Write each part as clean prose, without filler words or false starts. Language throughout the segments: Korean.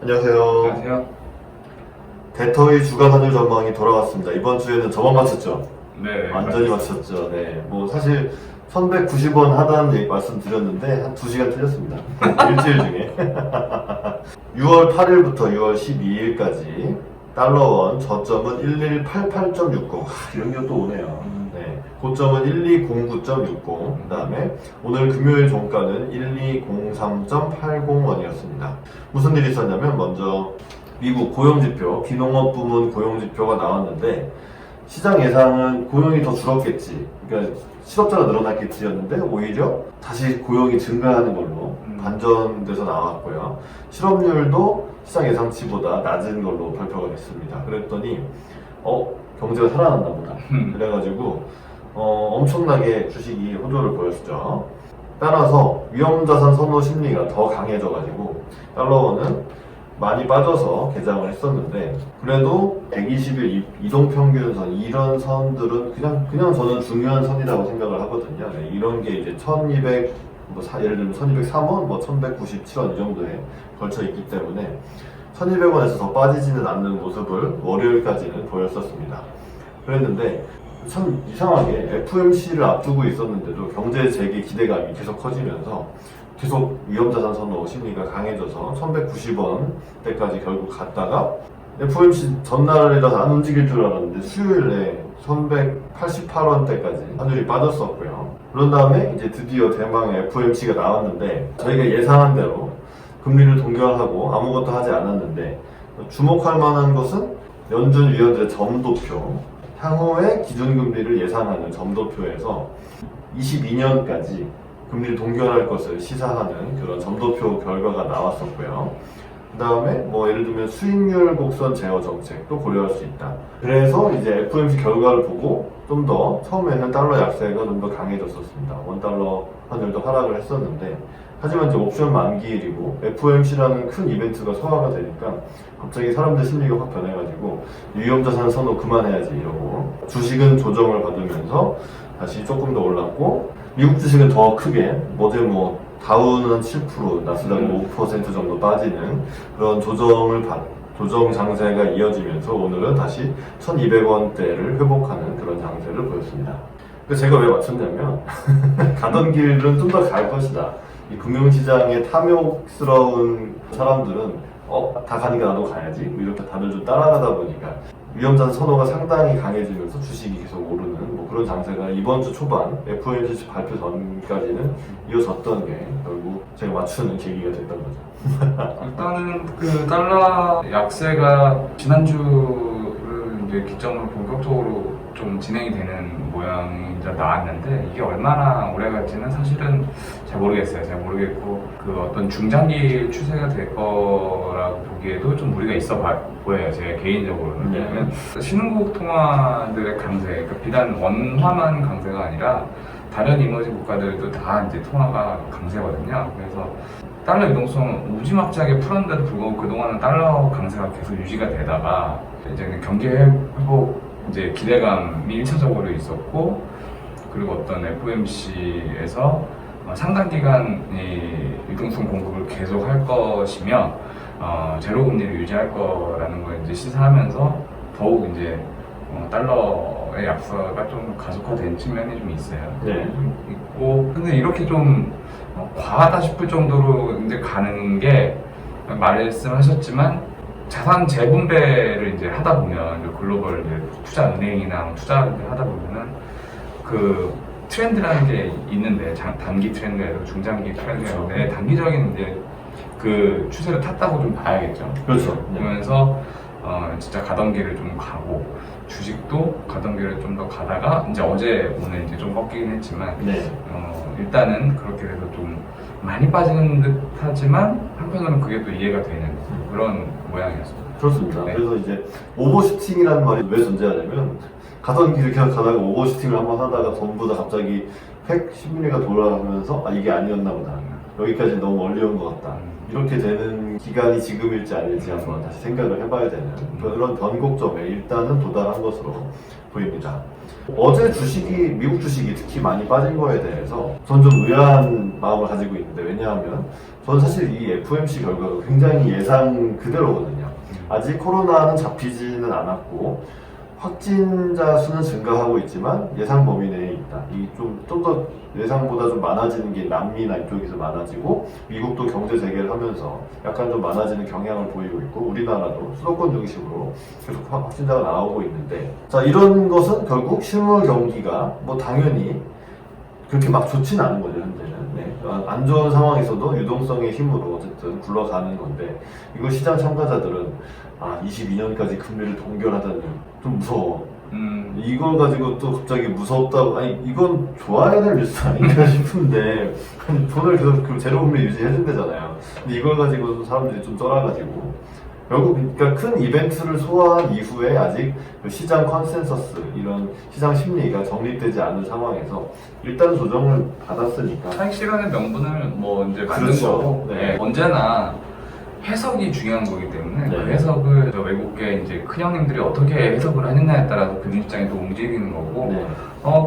안녕하세요. 안녕하세요. 대터의 주간 환율 전망이 돌아왔습니다. 이번 주에는 저만 맞췄죠? 네, 완전히 맞췄죠. 네. 뭐 사실 1190원 하다는 얘기 말씀드렸는데 한 2시간 틀렸습니다. 일주일 중에. 6월 8일부터 6월 12일까지 달러원 저점은 1188.60. 이런 게 또 오네요. 네. 고점은 1209.60. 그 다음에 오늘 금요일 종가는 1203.80원이었습니다. 무슨 일이 있었냐면 먼저 미국 고용지표, 비농업 부문 고용지표가 나왔는데 시장 예상은 고용이 더 줄었겠지, 그러니까 실업자가 늘어났겠지였는데 오히려 다시 고용이 증가하는 걸로 반전돼서 나왔고요. 실업률도 시장 예상치보다 낮은 걸로 발표가 됐습니다. 그랬더니 경제가 살아났나 보다. 그래가지고 엄청나게 주식이 호조를 보였죠. 따라서 위험자산 선호 심리가 더 강해져가지고 달러원은 많이 빠져서 개장을 했었는데, 그래도 120일 이동평균선 이런 선들은 그냥 저는 중요한 선이라고 생각을 하거든요. 네, 이런 게 이제 1200, 예를 들면 1203원, 1197원 이 정도에 걸쳐 있기 때문에 1200원에서 더 빠지지는 않는 모습을 월요일까지는 보였었습니다. 그랬는데 참 이상하게 FOMC를 앞두고 있었는데도 경제 재개 기대감이 계속 커지면서 계속 위험자산 선호 심리가 강해져서 1190원대까지 결국 갔다가 FOMC 전날이라서 안 움직일 줄 알았는데 수요일에 1188원대까지 환율이 빠졌었고요. 그런 다음에 이제 드디어 대망의 FOMC가 나왔는데 저희가 예상한 대로 금리를 동결하고 아무것도 하지 않았는데, 주목할 만한 것은 연준 위원들의 점도표, 향후의 기준금리를 예상하는 점도표에서 22년까지 금리를 동결할 것을 시사하는 그런 점도표 결과가 나왔었고요. 그 다음에 예를 들면 수익률 곡선 제어 정책도 고려할 수 있다. 그래서 이제 FOMC 결과를 보고 좀 더 처음에는 달러 약세가 좀 더 강해졌었습니다. 원달러 환율도 하락을 했었는데, 하지만 이제 옵션 만기일이고 FOMC라는 큰 이벤트가 소화가 되니까 갑자기 사람들 심리가 확 변해가지고 위험자산 선호 그만해야지 이러고 주식은 조정을 받으면서 다시 조금 더 올랐고, 미국 주식은 더 크게 어제 다우는 7%, 나스닥은 5% 정도 빠지는 그런 조정 장세가 이어지면서 오늘은 다시 1200원대를 회복하는 그런 장세를 보였습니다. 제가 왜 맞췄냐면 가던 길은 좀 더 갈 것이다. 이 금융시장에 탐욕스러운 사람들은 다 가니까 나도 가야지 이렇게 다들 좀 따라가다 보니까 위험자산 선호가 상당히 강해지면서 주식이 계속 오르는 그런 장세가 이번 주 초반 FOMC 발표 전까지는 이어졌던 게 결국 제가 맞추는 계기가 됐던 거죠. 일단은 그 달러 약세가 지난주를 이제 기점으로 본격적으로 좀 진행이 되는 모양이 이제 나왔는데, 이게 얼마나 오래 갈지는 사실은 잘 모르겠어요. 잘 모르겠고, 그 어떤 중장기 추세가 될 거라고 보기에도 좀 무리가 있어 보여요. 제 개인적으로는. 왜냐면 신흥국 통화들의 강세, 그러니까 비단 원화만 강세가 아니라 다른 이머징 국가들도 다 이제 통화가 강세거든요. 그래서 달러 유동성 무지막지하게 풀었는데도 불구하고 그동안은 달러 강세가 계속 유지가 되다가 이제 경기 회복 이제 기대감이 1차적으로 있었고, 그리고 어떤 FOMC에서 상당 기간 이 유동성 공급을 계속 할 것이며 제로 금리를 유지할 거라는 걸 이제 시사하면서 더욱 이제 달러의 약세가 좀 가속화된 측면이 좀 있어요. 네. 좀 있고, 근데 이렇게 좀 과하다 싶을 정도로 이제 가는 게 말씀하셨지만 자산 재분배를 이제 하다 보면 이제 글로벌 이제 투자 은행이나 투자를 하다 보면은 그 트렌드라는 게 있는데 단기 트렌드에도 중장기 트렌드가 있는데 단기적인 이제 그 추세를 탔다고 좀 봐야겠죠. 그렇죠. 보면서 진짜 가던 길을 좀 가고, 주식도 가던 길을 좀 더 가다가 이제 어제 오늘 이제 좀 꺾이긴 했지만 일단은 그렇게 해서 좀 많이 빠지는 듯 하지만 한편으로는 그게 또 이해가 되는 그런 모양이었습니다. 그렇습니다. 네. 그래서 이제 오버슈팅이라는 말이 왜 존재하냐면, 가던 길을 계속 가다가 오버슈팅을 한번 하다가 전부 다 갑자기 획 심리가 돌아가면서 이게 아니었나 보다. 여기까지 너무 멀리 온 것 같다. 이렇게 되는 기간이 지금일지 아닐지 한번 다시 생각을 해봐야 되는 그런 변곡점에 일단은 도달한 것으로 보입니다. 어제 미국 주식이 특히 많이 빠진 거에 대해서 저는 좀 의아한 마음을 가지고 있는데, 왜냐하면 저는 사실 이 FOMC 결과가 굉장히 예상 그대로거든요. 아직 코로나는 잡히지는 않았고 확진자 수는 증가하고 있지만 예상 범위 내에 있다. 이 좀 더 예상보다 좀 많아지는 게 남미나 이쪽에서 많아지고 미국도 경제 재개를 하면서 약간 좀 많아지는 경향을 보이고 있고 우리나라도 수도권 중심으로 계속 확진자가 나오고 있는데, 자, 이런 것은 결국 실물 경기가 뭐 당연히 그렇게 막 좋지는 않은 거죠, 현재는. 네. 안 좋은 상황에서도 유동성의 힘으로 어쨌든 굴러가는 건데, 이거 시장 참가자들은 22년까지 금리를 동결하다니 좀 무서워. 이걸 가지고 또 갑자기 무섭다고, 아니 이건 좋아야 될 뉴스 아닌가 싶은데 돈을 계속 제로금리 유지해준대잖아요. 근데 이걸 가지고 사람들이 좀 쫄아가지고 결국 그러니까 큰 이벤트를 소화한 이후에 아직 시장 컨센서스, 이런 시장 심리가 정립되지 않은 상황에서 일단 조정을 받았으니까 차익 실현의 명분을 뭐 이제 만든 그렇죠. 거고, 네. 네. 언제나 해석이 중요한 거기 때문에 네. 그 해석을 외국계 이제 큰 형님들이 어떻게 해석을 하느냐에 따라서 금융시장이 또 움직이는 거고, 네.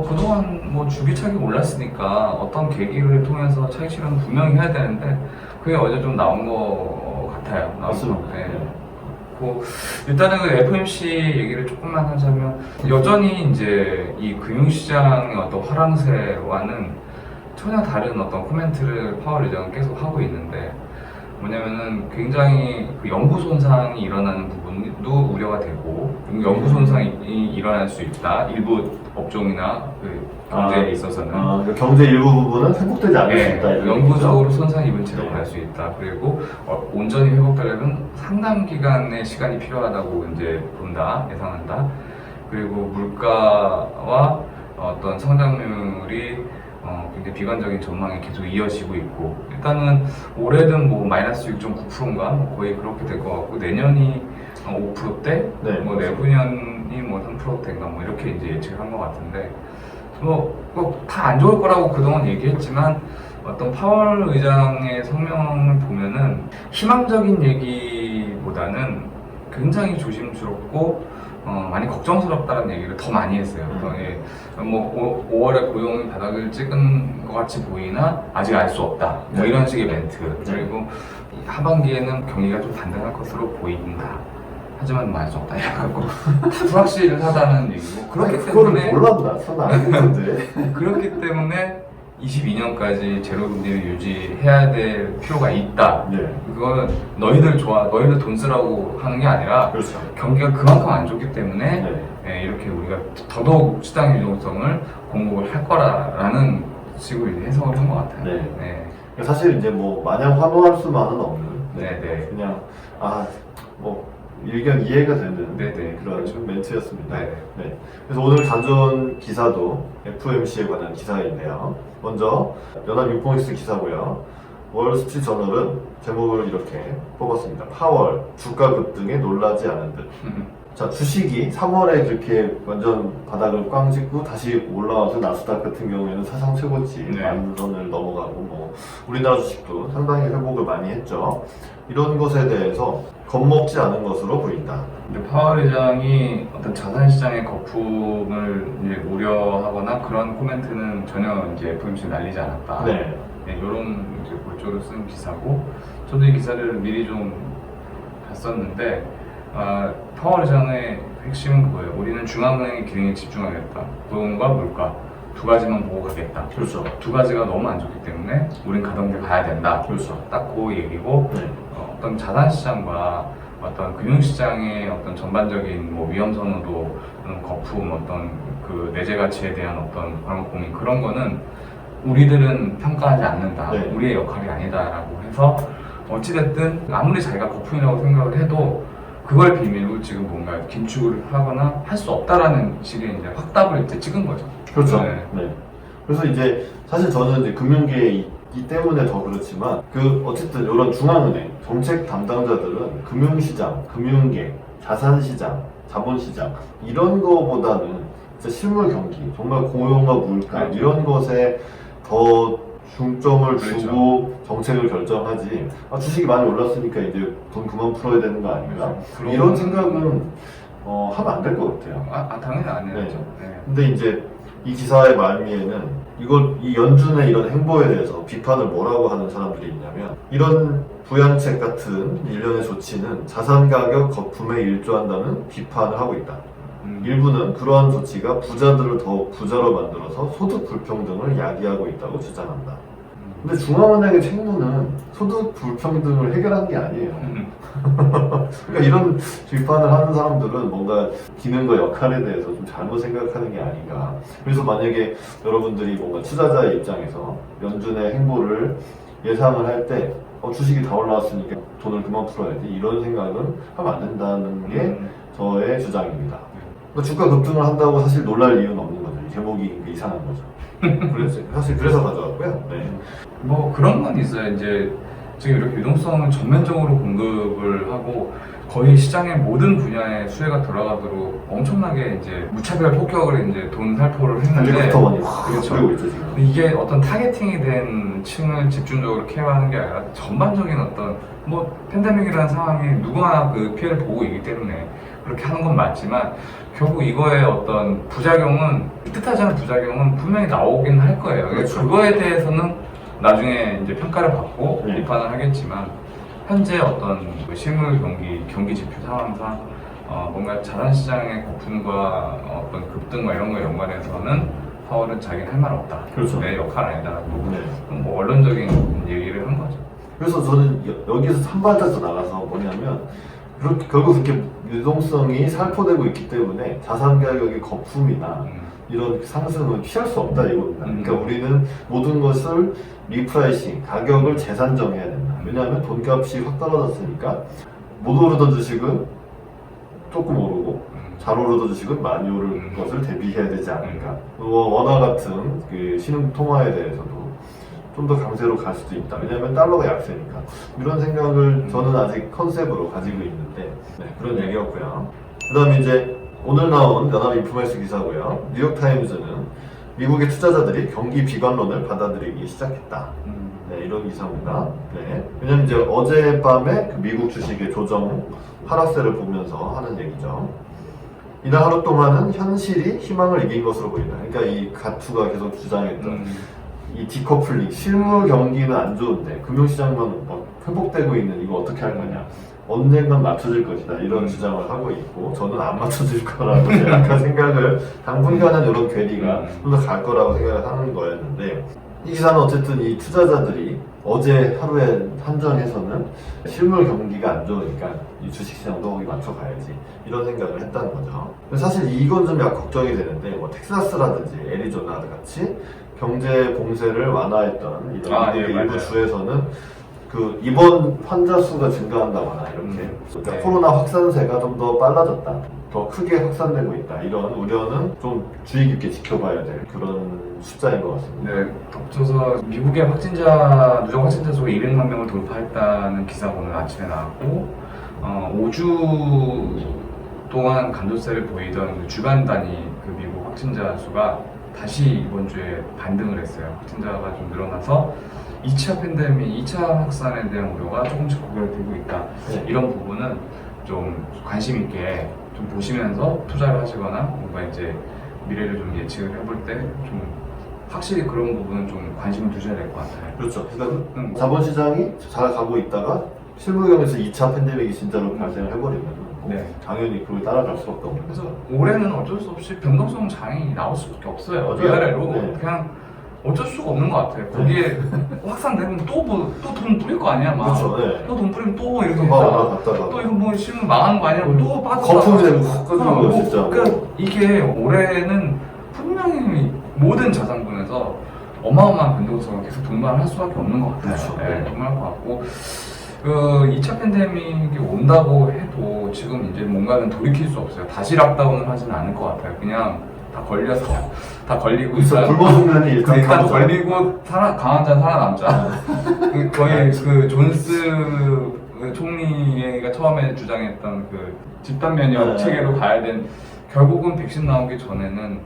그동안 뭐 주기차익이 올랐으니까 어떤 계기를 통해서 차익 실현은 분명히 해야 되는데 그게 어제 좀 나온 거 같아요. 맞습니다. 네. 일단은 그 FOMC 얘기를 조금만 하자면, 여전히 이제 이 금융시장의 어떤 화랑새와는 전혀 다른 어떤 코멘트를 파월 의장은 계속 하고 있는데, 뭐냐면은 굉장히 그 연구 손상이 일어나는 부분도 우려가 되고, 연구 손상이 일어날 수 있다. 일부 업종이나 그 경제에 있어서는. 그 경제 일부 부분은 회복되지 않을 수 있다. 이런 영구적으로 얘기죠? 손상 입은 채로 네. 갈 수 있다. 그리고 온전히 회복되려면 상당 기간의 시간이 필요하다고 이제 본다, 예상한다. 그리고 물가와 어떤 성장률이 굉장히 비관적인 전망이 계속 이어지고 있고, 일단은 올해는 뭐 마이너스 6.9%인가 거의 그렇게 될 것 같고, 내년이 5%대, 네. 뭐 내후년이 뭐 3%대인가 뭐 이렇게 이제 예측을 한 것 같은데, 뭐 다 안 좋을 거라고 그동안 얘기했지만 어떤 파월 의장의 성명을 보면은 희망적인 얘기보다는 굉장히 조심스럽고 많이 걱정스럽다는 얘기를 더 많이 했어요. 뭐 5월에 고용이 바닥을 찍은 것 같이 보이나 아직 알 수 없다. 뭐 이런 식의 멘트. 그리고 하반기에는 경기가 좀 단단할 것으로 보인다. 하지만 뭐 알 수 없다. 이래갖고 불확실하다는 얘기고, 그렇기 그거를 때문에 몰랐나? 저는 알고 있는데. 그렇기 때문에 22년까지 제로금리를 유지해야 될 필요가 있다. 네. 그거는 너희들 돈 쓰라고 하는 게 아니라 그렇죠. 경기가 그만큼 안 좋기 때문에 네. 이렇게 우리가 더더욱 시장 유동성을 공급을 할 거라는 식으로 이제 해석을 한 것 같아요. 네. 사실 이제 뭐 마냥 환호할 수만은 없는. 네. 그냥 뭐 일견 이해가 되는 네네. 그런 그렇죠. 멘트였습니다. 네. 그래서 오늘 간전 기사도 FOMC에 관한 기사인데요. 먼저 연합유포인트 기사고요. 월스트리트 저널은 제목을 이렇게 뽑았습니다. 파월 주가 급등에 놀라지 않은 듯. 자, 주식이 3월에 그렇게 완전 바닥을 꽝 찍고 다시 올라와서 나스닥 같은 경우에는 사상 최고치 네. 10,000원을 넘어가고, 뭐 우리나라 주식도 상당히 회복을 많이 했죠. 이런 것에 대해서 겁먹지 않은 것으로 보인다. 파월 의장이 어떤 자산시장의 거품을 이제 우려하거나 그런 코멘트는 전혀 이제 FOMC에 날리지 않았다. 네. 이런 이제 골조를 쓴 기사고, 저도 이 기사를 미리 좀 봤었는데, 파월 의장의 핵심은 그거예요. 우리는 중앙은행의 기능에 집중하겠다. 고용과 물가 두 가지만 보고 가겠다. 그렇죠. 두 가지가 너무 안 좋기 때문에 우린 가던 길 가야 된다. 그렇죠. 딱 그 얘기고, 네. 어떤 자산시장과 어떤 금융시장의 어떤 전반적인 뭐 위험 선호도, 거품, 어떤 그 내재 가치에 대한 어떤 그런 고민, 그런 거는 우리들은 평가하지 않는다. 네. 우리의 역할이 아니다라고 해서 어찌됐든 아무리 자기가 거품이라고 생각을 해도 그걸 비밀로 지금 뭔가 긴축을 하거나 할 수 없다라는 식의 이제 확답을 이제 찍은 거죠. 그렇죠. 네. 그래서 이제 사실 저는 이제 금융계에 있기 때문에 더 그렇지만, 어쨌든 이런 중앙은행 정책 담당자들은 금융시장, 금융계, 자산시장, 자본시장 이런 거보다는 진짜 실물 경기, 정말 고용과 물가 그렇죠. 이런 것에 더 중점을 그렇죠. 주고 정책을 결정하지. 주식이 많이 올랐으니까 이제 돈 그만 풀어야 되는 거 아닌가? 그런- 이런 생각은 하면 안 될 것 같아요. 당연히 안 해야죠. 네. 근데 이제 이 기사의 말미에는 이 연준의 이런 행보에 대해서 비판을 뭐라고 하는 사람들이 있냐면, 이런 부양책 같은 일련의 조치는 자산 가격 거품에 일조한다는 비판을 하고 있다. 일부는 그러한 조치가 부자들을 더욱 부자로 만들어서 소득 불평등을 야기하고 있다고 주장한다. 근데 중앙은행의 책무는 소득 불평등을 해결하는 게 아니에요. 그러니까 이런 비판을 하는 사람들은 뭔가 기능과 역할에 대해서 좀 잘못 생각하는 게 아닌가. 그래서 만약에 여러분들이 뭔가 투자자의 입장에서 연준의 행보를 예상을 할 때 주식이 다 올라왔으니까 돈을 그만 풀어야지, 이런 생각은 하면 안 된다는 게 저의 주장입니다. 그러니까 주가 급등을 한다고 사실 놀랄 이유는 없는 거죠. 이 제목이 이상한 거죠. 그래서 가져왔고요. 네. 뭐 그런 건 있어요. 이제 지금 이렇게 유동성을 전면적으로 공급을 하고 거의 시장의 모든 분야에 수혜가 들어가도록 엄청나게 이제 무차별 폭격을 이제 돈 살포를 했는데, 헬리콥터원이 확 그렇죠. 그리고 있죠 지금. 근데 이게 어떤 타겟팅이 된 층을 집중적으로 케어하는 게 아니라 전반적인 어떤 뭐 팬데믹이라는 상황이 누구나 그 피해를 보고 있기 때문에 그렇게 하는 건 맞지만, 결국 이거의 어떤 부작용은, 뜻하지 않은 부작용은 분명히 나오긴 할 거예요. 그렇죠. 그거에 대해서는 나중에 이제 평가를 받고 네. 비판을 하겠지만, 현재 어떤 그 실물 경기 지표 상황상 뭔가 자산시장의 거품과 어떤 급등과 이런 거에 연관해서는 파월은 자기는 할 말 없다. 그렇죠. 내 역할 아니다라고 네. 뭐 언론적인 얘기를 한 거죠. 그래서 저는 여기서 한 발짝 더 나가서 뭐냐면, 결국 그렇게 유동성이 살포되고 있기 때문에 자산 가격의 거품이나 이런 상승은 피할 수 없다 이겁니다. 그러니까 우리는 모든 것을 리프라이싱, 가격을 재산정해야 된다. 왜냐하면 돈값이 확 떨어졌으니까 못 오르던 주식은 조금 오르고 잘 오르던 주식은 많이 오를 것을 대비해야 되지 않을까. 원화 같은 그 신흥 통화에 대해서도 좀 더 강세로 갈 수도 있다. 왜냐하면 달러가 약세니까. 이런 생각을 저는 아직 컨셉으로 가지고 있는데, 그런 얘기였고요. 그 다음에 이제 오늘 나온 연합인포메이션 기사고요. 뉴욕타임즈는 미국의 투자자들이 경기 비관론을 받아들이기 시작했다. 네, 이런 기사입니다. 네. 왜냐면 이제 어젯밤에 그 미국 주식의 조정 하락세를 보면서 하는 얘기죠. 이날 하루 동안은 현실이 희망을 이긴 것으로 보인다. 그러니까 이 가투가 계속 주장했던 이 디커플링, 실물 경기는 안 좋은데 금융시장만 막 회복되고 있는 이거 어떻게 할 거냐, 언젠간 맞춰질 것이다, 이런 주장을 하고 있고, 저는 안 맞춰질 거라고 약간 생각을, 당분간은 이런 괴리가 좀 더 갈 거라고 생각을 하는 거였는데, 이 기사는 어쨌든 이 투자자들이 어제 하루에 한정해서는 실물 경기가 안 좋으니까 이 주식시장도 거기 맞춰가야지, 이런 생각을 했다는 거죠. 사실 이건 좀 약간 걱정이 되는데, 뭐 텍사스라든지 애리조나 같이 경제 봉쇄를 완화했던 이런 미국의 일부 맞아요. 주에서는 그 입원 환자 수가 증가한다거나 이렇게 그러니까 네. 코로나 확산세가 좀 더 빨라졌다, 더 크게 확산되고 있다, 이런 우려는 좀 주의 깊게 지켜봐야 될 그런 숫자인 것 같습니다. 네, 덧붙여서 미국의 누적 확진자 수가 200만 명을 돌파했다는 기사가 오늘 아침에 나왔고, 5주 동안 감소세를 보이던 그 주간 단위 그 미국 확진자 수가 다시 이번 주에 반등을 했어요. 확진자가 좀 늘어나서 2차 팬데믹, 2차 확산에 대한 우려가 조금씩 고결되고 있다. 네. 이런 부분은 좀 관심 있게 좀 보시면서 투자를 하시거나 뭔가 이제 미래를 좀 예측을 해볼 때 좀 확실히 그런 부분은 좀 관심을 두셔야 될 것 같아요. 그렇죠. 그러니까 자본시장이 잘 가고 있다가 실물경에서 2차 팬데믹이 진짜로 발생을 해버리면 네. 당연히 그걸 따라갈 수밖에 없는 그래서 거죠. 올해는 어쩔 수 없이 변동성 장이 나올 수밖에 없어요. 맞아요. 위아래로 네. 그냥 어쩔 수가 없는 것 같아요. 거기에 확산되면 또 돈 뿌릴 거 아니야, 막. 그렇죠. 네. 또 돈 뿌리면 또 이렇게 막 했다가 올라갔다가 또 이거 뭐 실물 망하는 거 아니야? 또 빠졌다. 거품이 되고 훅 꺼지고 진짜. 그러니까 이게 올해는 분명히 모든 자산군에서 어마어마한 변동성을 계속 동반할 수밖에 없는 것 같아요. 그렇죠. 네, 동반할 것 같고. 2차 팬데믹이 온다고 해도 지금 이제 뭔가는 돌이킬 수 없어요. 다시 락다운을 하지는 않을 것 같아요. 그냥 다 걸려서 다 걸리고 그래서 굶어 죽는 일단 일단 가보자. 걸리고 강한 자는 살아남자. 거의 그 존스 총리가 처음에 주장했던 그 집단 면역 네. 체계로 가야 된, 결국은 백신 나오기 전에는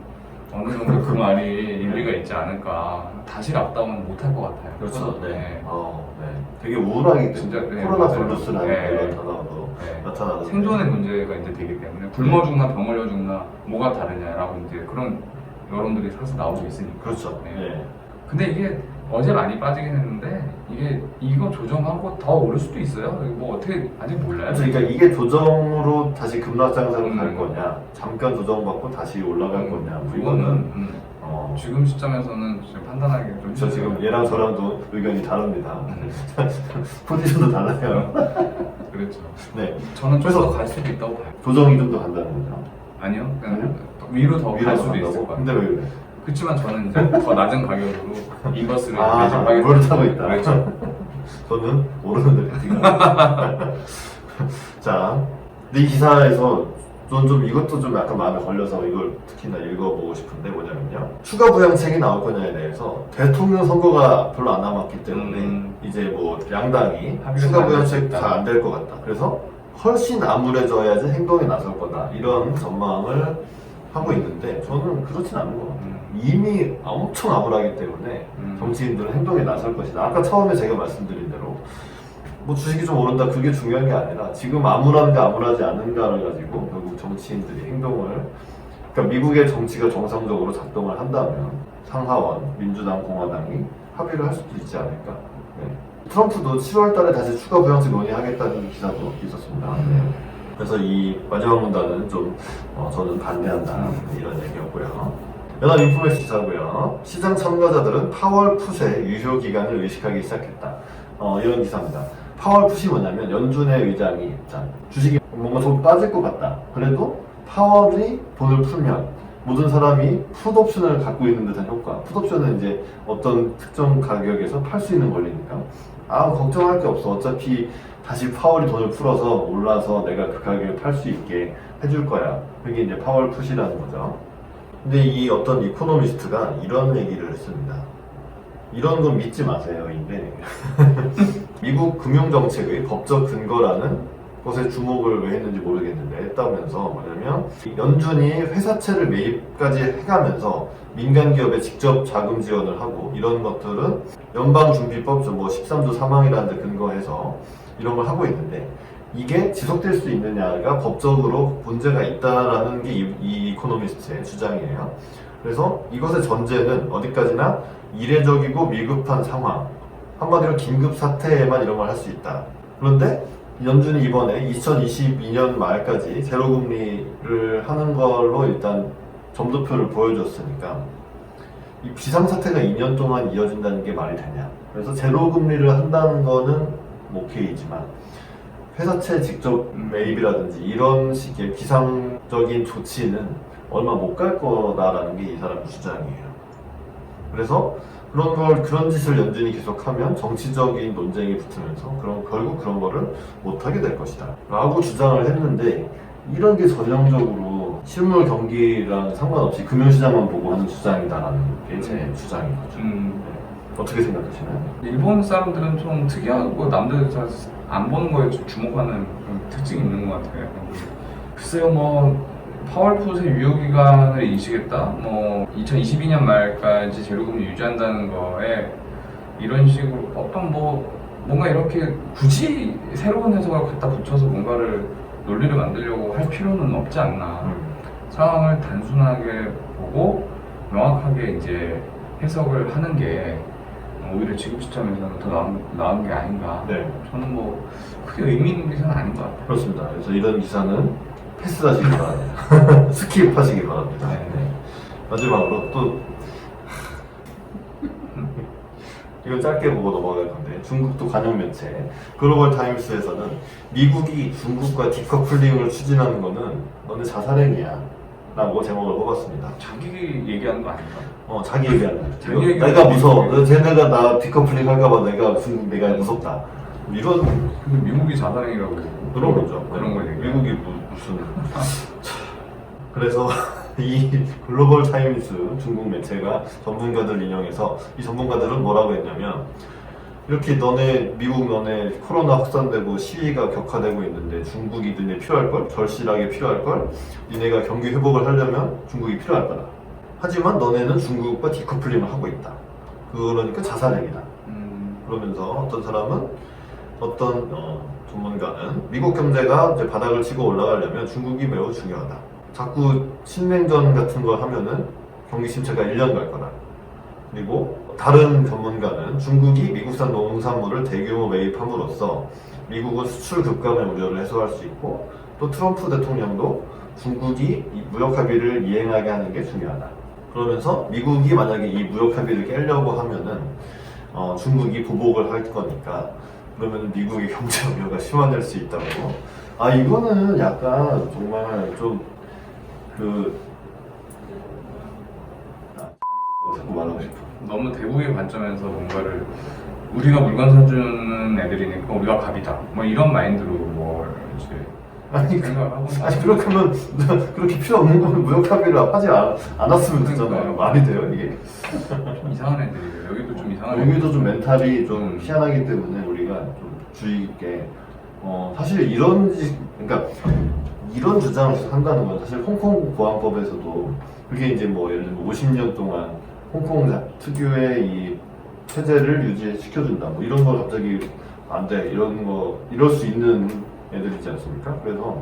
어느 정도 그 말이 일리가 있지 않을까. 다시 락다운 못할 것 같아요. 그렇죠. 네. 네. 네. 되게 우울하기 진짜, 때문에 네, 코로나 맞아요. 블루스라는 네. 이런 단어도 네. 나타나는데 생존의 문제가 이제 되기 때문에 굶어 죽나 병 걸려 죽나 뭐가 다르냐라고 이제 그런 여론들이 사실 나오고 있으니까. 그렇죠. 네. 네. 근데 이게 어제 많이 빠지긴 했는데 이거 조정하고 더 오를 수도 있어요. 이거 뭐 어떻게 아직 몰라요. 그러니까 이게 조정으로 다시 급락장사로 갈 음. 거냐, 잠깐 조정받고 다시 올라갈 거냐, 뭐 이거는 지금 시점에서는 지금 판단하기 좀 저 지금 얘랑 저랑도 의견이 다릅니다. 포지션도 달라요. 그렇죠. 네, 저는 좀 그래서 더 갈 수도 있다고 봐요. 조정이 좀 더 간다는 거죠. 아니요, 그냥 위로 더 갈 수도 있을 것 같아요. 근데 왜 그래? 그렇지만 저는 이제 더 낮은 가격으로 이것을 뭘 타고 있다. 그렇죠. 저는 모르는데 배팅을. 자, 근데 이 기사에서 좀 이것도 좀 약간 마음에 걸려서 이걸 특히나 읽어보고 싶은데 뭐냐면요. 추가 부양책이 나올 거냐에 대해서 대통령 선거가 별로 안 남았기 때문에 이제 뭐 양당이 추가 부양책 잘 안 될 것 같다. 그래서 훨씬 암울해져야지 행동에 나설 거다. 이런 전망을 하고 있는데 저는 그렇진 않은 것 같아요. 이미 엄청 암울하기 때문에 정치인들은 행동에 나설 것이다. 아까 처음에 제가 말씀드린 대로 뭐 주식이 좀 오른다 그게 중요한 게 아니라 지금 암울한가 암울하지 않은가를 가지고 결국 정치인들이 행동을 그러니까 미국의 정치가 정상적으로 작동을 한다면 상하원, 민주당, 공화당이 합의를 할 수도 있지 않을까. 네. 트럼프도 7월 달에 다시 추가 부양책 논의하겠다는 기사도 있었습니다. 네. 그래서 이 마지막 문단은 좀 저는 반대한다 이런 얘기였고요. 연합인포메이션 기사고요. 시장 참가자들은 파월 풋의 유효 기간을 의식하기 시작했다. 이런 기사입니다. 파월 풋이 뭐냐면 연준의 의장이 자, 주식이 뭔가 좀 빠질 것 같다. 그래도 파월이 돈을 풀면 모든 사람이 풋 옵션을 갖고 있는 듯한 효과. 풋 옵션은 이제 어떤 특정 가격에서 팔 수 있는 권리니까 걱정할 게 없어. 어차피 다시 파월이 돈을 풀어서 올라서 내가 그 가격에 팔 수 있게 해줄 거야. 그게 이제 파월 풋이라는 거죠. 근데 이 어떤 이코노미스트가 이런 얘기를 했습니다. 이런 건 믿지 마세요. 인데 미국 금융정책의 법적 근거라는 것에 주목을 왜 했는지 모르겠는데 했다면서 뭐냐면 연준이 회사채를 매입까지 해가면서 민간 기업에 직접 자금 지원을 하고 이런 것들은 연방준비법 뭐 13조 3항이라는 데 근거해서 이런 걸 하고 있는데 이게 지속될 수 있느냐가 법적으로 문제가 있다라는 게 이 이코노미스트의 주장이에요. 그래서 이것의 전제는 어디까지나 이례적이고 미급한 상황, 한마디로 긴급 사태에만 이런 걸 할 수 있다. 그런데 연준이 이번에 2022년 말까지 제로금리를 하는 걸로 일단 점도표를 보여줬으니까 이 비상사태가 2년 동안 이어진다는 게 말이 되냐. 그래서 제로금리를 한다는 거는 오케이지만 회사채 직접 매입이라든지 이런 식의 비상적인 조치는 얼마 못 갈 거다라는 게 이 사람의 주장이에요. 그래서 그런 짓을 연준이 계속하면 정치적인 논쟁이 붙으면서 결국 그런 거를 못하게 될 것이다 라고 주장을 했는데 이런 게 전형적으로 실물 경기랑 상관없이 금융시장만 보고 하는 주장이다라는 게 제 주장인 거죠. 어떻게 생각하시나요? 일본 사람들은 좀 특이하고 남들 잘 안 보는 거에 좀 주목하는 그런 특징이 있는 것 같아요. 글쎄요, 뭐 파월풋의 유효기간을 인식했다. 뭐 2022년 말까지 제로금리 유지한다는 거에 이런 식으로 어떤 뭔가 이렇게 굳이 새로운 해석을 갖다 붙여서 뭔가를 논리를 만들려고 할 필요는 없지 않나. 상황을 단순하게 보고 명확하게 이제 해석을 하는 게 오히려 지금 시점에서는 더 나은 게 아닌가. 네. 저는 뭐 크게 의미 있는 기사는 아닌 것 같아요. 그렇습니다. 그래서 이런 기사는 패스하시기 바랍니다. 스킵하시기 바랍니다. 네. 마지막으로 또 이건 짧게 보고 넘어갈 건데 중국도 관영 매체 글로벌 타임스에서는 미국이 중국과 디커플링을 추진하는 거는 너네 자살행위야 라고 제목을 뽑았습니다. 자기 얘기하는 거 아닌가? 자기 얘기하는 거죠. 자기 얘기하는 내가 무서워. 거지. 쟤네가 나 디커플링 할까봐 내가 무섭다. 이런 근데 미국이 자살행위라고 그런 거죠. 그런 걸 얘기해. 미국이 무슨 그래서 이 글로벌 타임스 중국 매체가 전문가들 인용해서 이 전문가들은 뭐라고 했냐면 이렇게 미국 너네 코로나 확산되고 시위가 격화되고 있는데 중국이 너네 필요할걸? 절실하게 필요할걸? 니네가 경기 회복을 하려면 중국이 필요할 거다. 하지만 너네는 중국과 디커플링을 하고 있다. 그러니까 자산행위다. 그러면서 어떤 사람은 어떤 전문가는 미국 경제가 이제 바닥을 치고 올라가려면 중국이 매우 중요하다. 자꾸 신냉전 같은 걸 하면은 경기 침체가 1년 갈 거다. 그리고 다른 전문가는 중국이 미국산 농산물을 대규모 매입함으로써 미국은 수출 급감의 우려를 해소할 수 있고 또 트럼프 대통령도 중국이 이 무역 합의를 이행하게 하는 게 중요하다. 그러면서 미국이 만약에 이 무역 합의를 깨려고 하면은 중국이 보복을 할 거니까 그러면 미국의 경제 우려가 심화될 수 있다고. 아 이거는 약간 정말 좀 자꾸 말하고 싶어. 너무 대국의 관점에서 뭔가를 우리가 물건 사주는 애들이니까 우리가 갑이다. 뭐 이런 마인드로 뭘 이제 아니 생각을 하고 그렇게 하면 그렇게 필요 없는 거면 무역 합의를 하지 않았으면 되잖아요. 말이 돼요 이게? 좀 이상한 애들이에요. 여기도 좀 이상한 여기도 좀 멘탈이 좀 희한하기 때문에 우리가 좀 주의 깊게 사실 그러니까 이런 주장을 한다는 건 사실 홍콩 보안법에서도 그게 이제 뭐 예를 들면 50년 동안 홍콩 특유의 이 체제를 유지시켜준다 뭐 이런 거 갑자기 안 돼 이럴 수 있는 애들이지 않습니까? 그래서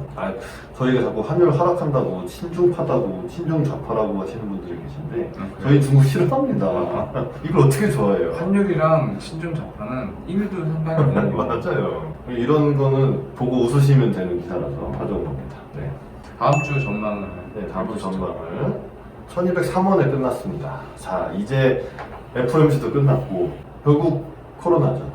저희가 자꾸 환율 하락한다고 친중파다고 친중좌파라고 하시는 분들이 계신데 저희 중국 싫어합니다. 이걸 어떻게 좋아해요? 한율이랑 신중좌파는 1도 상관이 없는 거예요. 맞아요. 이런 거는 보고 웃으시면 되는 기사라서 가져온 겁니다. 네. 다음 주 전망을 다음 주 전망을 1203원에 끝났습니다. 자, 이제 FOMC도 끝났고 결국 코로나죠.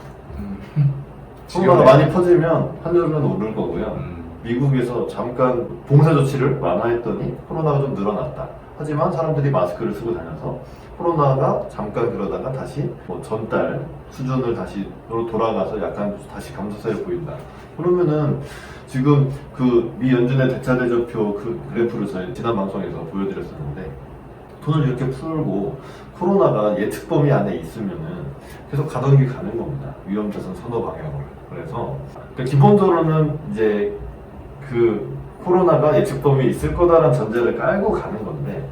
코로나가 많이 퍼지면 환율은 오를 거고요. 미국에서 잠깐 봉쇄 조치를 완화했더니 코로나가 좀 늘어났다. 하지만 사람들이 마스크를 쓰고 다녀서 코로나가 잠깐 그러다가 다시 뭐 전달 수준을 다시 돌아가서 약간 다시 감소세를 보인다. 그러면은 지금 그 미 연준의 대차 대조표 그 그래프를 저희 지난 방송에서 보여드렸었는데 돈을 이렇게 풀고 코로나가 예측 범위 안에 있으면은 계속 가던 길 가는 겁니다. 위험자산 선호 방향으로. 그래서 그러니까 기본적으로는 이제 그 코로나가 예측 범위에 있을 거다라는 전제를 깔고 가는 건데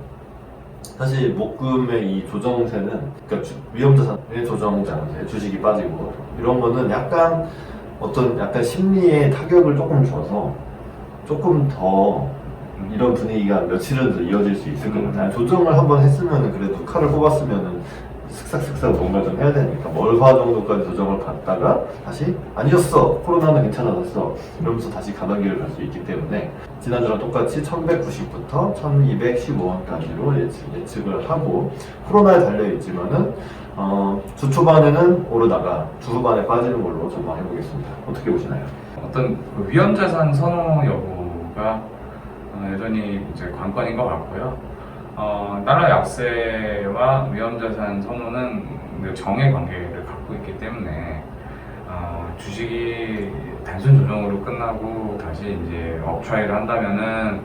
사실 목금의 이 조정세는 그러니까 위험자산의 조정장세, 주식이 빠지고 이런 거는 약간 심리에 타격을 조금 줘서 조금 더 이런 분위기가 며칠은 더 이어질 수 있을 것 같아요. 조정을 한번 했으면은 그래도 칼을 뽑았으면은 슥싹슥싹 뭔가 좀 해야 되니까 월화 정도까지 조정을 받다가 다시 아니었어 코로나는 괜찮아졌어 이러면서 다시 가던 길을 갈 수 있기 때문에 지난주랑 똑같이 1190부터 1215원까지로 예측을 하고 코로나에 달려있지만은 주 초반에는 오르다가 주 후반에 빠지는 걸로 전망해 보겠습니다. 어떻게 보시나요? 어떤 그 위험자산 선호 여부가 여전히 이제 관건인 것 같고요. 달러 약세와 위험자산 선호는 정의 관계를 갖고 있기 때문에 주식이 단순 조정으로 끝나고 다시 이제 업트라이를 한다면은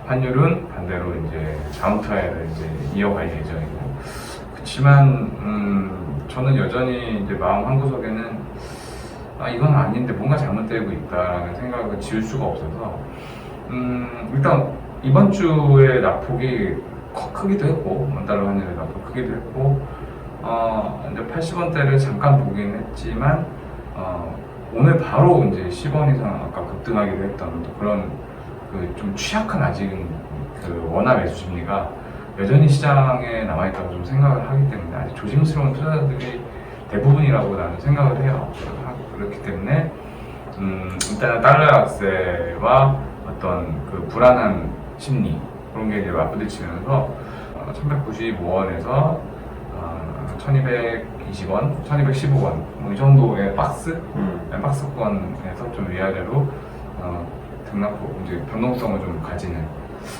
환율은 반대로 이제 다운트라이를 이제 이어갈 예정이고 그렇지만 저는 여전히 이제 마음 한구석에는 이건 아닌데 뭔가 잘못되고 있다라는 생각을 지울 수가 없어서 일단 이번 주에 낙폭이 크기도 했고 원달러 환율의 낙폭 크기도 했고 이제 80원대를 잠깐 보긴 했지만 오늘 바로 이제 10원 이상 아까 급등하기도 했던 그런 그 좀 취약한 아직은 그 원화 매수 심리가 여전히 시장에 남아있다고 좀 생각을 하기 때문에 아직 조심스러운 투자자들이 대부분이라고 나는 생각을 해요. 그렇기 때문에 일단은 달러 약세와 어떤 그 불안한 심리 그런 게 이제 맞부딪히면서 1195원에서 1220원, 1215원 뭐 이 정도의 박스권에서 좀 위아래로 등락폭 이제 변동성을 좀 가지는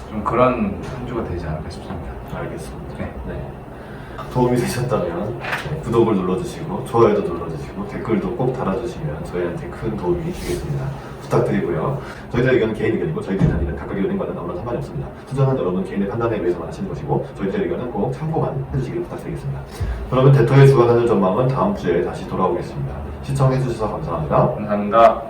좀 그런 한 주가 되지 않을까 싶습니다. 알겠습니다. 네. 도움이 되셨다면 구독을 눌러주시고 좋아요도 눌러주시고 댓글도 꼭 달아주시면 저희한테 큰 도움이 되겠습니다. 부탁드리고요. 저희들의 의견은 개인 의견이고 저희들이 다니는 각각의 은행과는 아무런 상관이 없습니다. 투자는 여러분 개인의 판단에 의해서만 하시는 것이고 저희들의 의견은 꼭 참고만 해주시길 부탁드리겠습니다. 그러면 대토의 주간 하늘 전망은 다음 주에 다시 돌아오겠습니다. 시청해주셔서 감사합니다. 감사합니다.